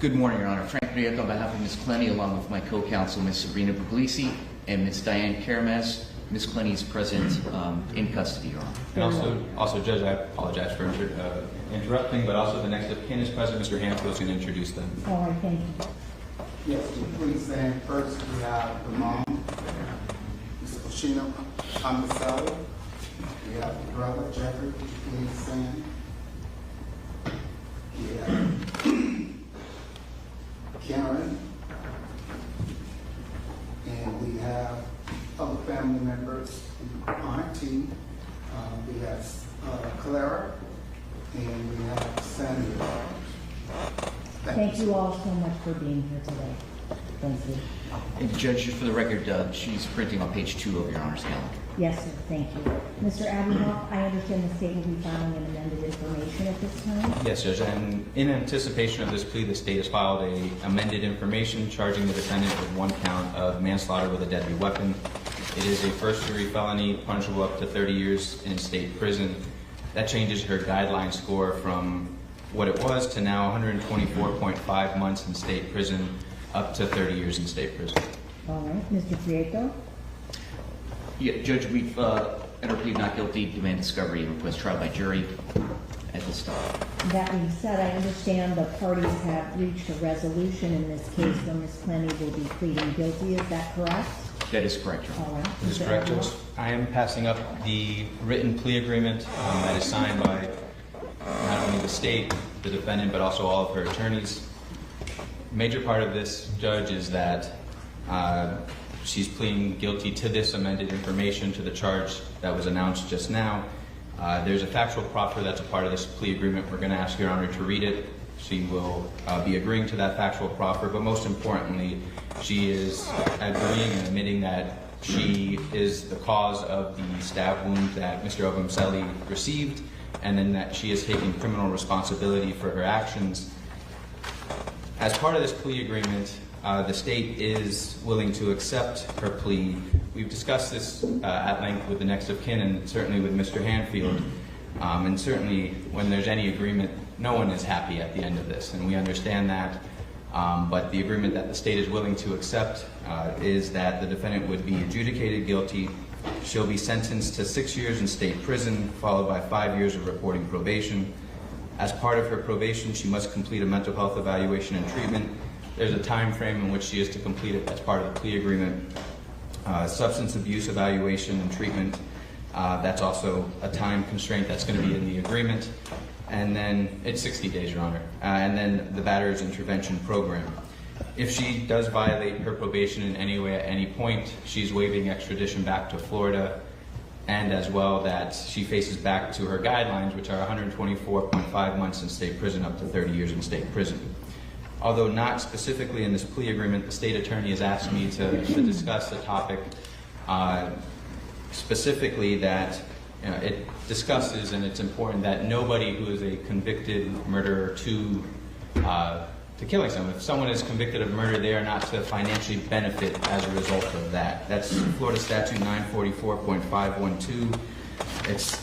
Good morning, Your Honor. Frank Prieto on behalf of Ms. Clenny, along with my co-counsel, Ms. Sabrina Puglisi and Ms. Diane Karamez. Ms. Clenny is present in custody, Your Honor. And also, Judge, I apologize for interrupting, but also the next of kin is present. Mr. Hanfield is going to introduce them. All right, thank you. Yes, please stand. First, we have the mom, Mr. Oshino Ambassador. We have the brother, Jeffrey. Would you please stand? We have Karen. And we have other family members, Auntie. We have Clara. And we have Sandra. Thank you all so much for being here today. Thank you. And Judge, just for the record, she's printing on page 2 of Your Honor's calendar. Yes, sir. Thank you. Mr. Abenoff, I understand the state will be filing an amended information at this time. Yes, Judge, and in anticipation of this plea, the state has filed a amended information charging the defendant with 1 count of manslaughter with a deadly weapon. It is a first-degree felony, punishable up to 30 years in state prison. That changes her guideline score from what it was to now 124.5 months in state prison, up to 30 years in state prison. All right. Mr. Prieto? Yeah, Judge, we've entered plea of not guilty, demand discovery, and request trial by jury at this time. That being said, I understand the parties have reached a resolution in this case where Ms. Clenny will be pleading guilty. Is that correct? That is correct, Your Honor. All right. That is correct, Judge. I am passing up the written plea agreement that is signed by not only the state, the defendant, but also all of her attorneys. A major part of this, Judge, is that she's pleading guilty to this amended information, to the charge that was announced just now. There's a factual proffer that's a part of this plea agreement. We're going to ask Your Honor to read it. She will be agreeing to that factual proffer, but most importantly, she is agreeing and admitting that she is the cause of the stab wound that Mr. Obamselli received, and then that she is taking criminal responsibility for her actions. As part of this plea agreement, the state is willing to accept her plea. We've discussed this at length with the next of kin and certainly with Mr. Hanfield. And certainly when there's any agreement, no one is happy at the end of this, and we understand that. But the agreement that the state is willing to accept is that the defendant would be adjudicated guilty. She'll be sentenced to 6 years in state prison, followed by 5 years of reporting probation. As part of her probation, she must complete a mental health evaluation and treatment. There's a time frame in which she is to complete it as part of the plea agreement. Substance abuse evaluation and treatment, that's also a time constraint that's going to be in the agreement. And then it's 60 days, Your Honor. And then the batter's intervention program. If she does violate her probation in any way at any point, she's waiving extradition back to Florida, and as well that she faces back to her guidelines, which are 124.5 months in state prison up to 30 years in state prison. Although not specifically in this plea agreement, the state attorney has asked me to discuss the topic specifically that it discusses, and it's important that nobody who is a convicted murderer to killing someone, if someone is convicted of murder, they are not to financially benefit as a result of that. That's Florida Statute 944.512. It's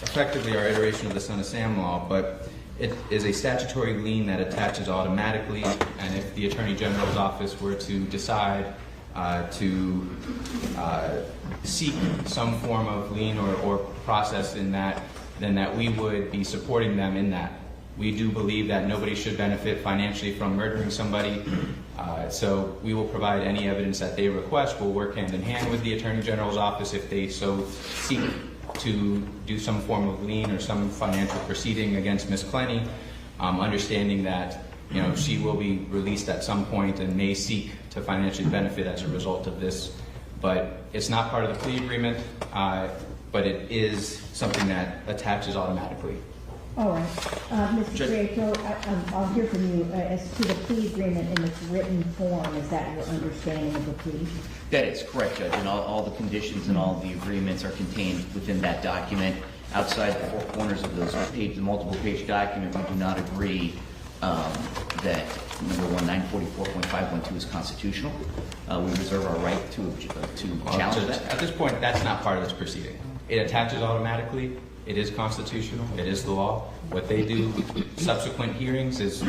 effectively our iteration of the Son of Sam law, but it is a statutory lien that attaches automatically, and if the Attorney General's office were to decide to seek some form of lien or process in that, then that we would be supporting them in that. We do believe that nobody should benefit financially from murdering somebody, so we will provide any evidence that they request. We'll work hand in hand with the Attorney General's office if they so seek to do some form of lien or some financial proceeding against Ms. Clenny, understanding that she will be released at some point and may seek to financially benefit as a result of this. But it's not part of the plea agreement, but it is something that attaches automatically. All right. Mr. Prieto, I'll hear from you as to the plea agreement in its written form. Is that your understanding of the plea? That is correct, Judge, and all the conditions and all the agreements are contained within that document. Outside the four corners of those the multiple-page document, we do not agree that number 944.512 is constitutional. We reserve our right to challenge that. At this point, that's not part of this proceeding. It attaches automatically. It is constitutional. It is the law. What they do subsequent hearings is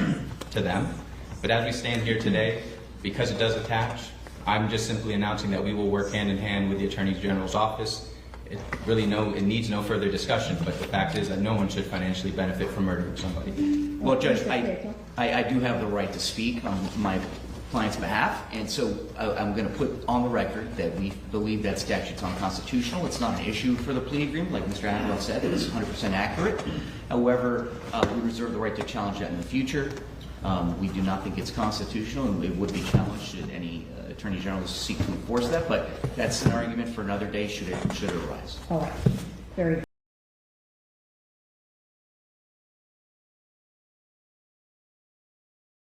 to them. But as we stand here today, because it does attach, I'm just simply announcing that we will work hand in hand with the Attorney General's office. It needs no further discussion, but the fact is that no one should financially benefit from murdering somebody. Well, Judge, Mr. Prieto? I do have the right to speak on my client's behalf, and so I'm going to put on the record that we believe that statute's unconstitutional. It's not an issue for the plea agreement, like Mr. Admiral said, it's 100% accurate. However, we reserve the right to challenge that in the future. We do not think it's constitutional, and it would be challenged should any Attorney General seek to enforce that, but that's an argument for another day should it arise. All right, very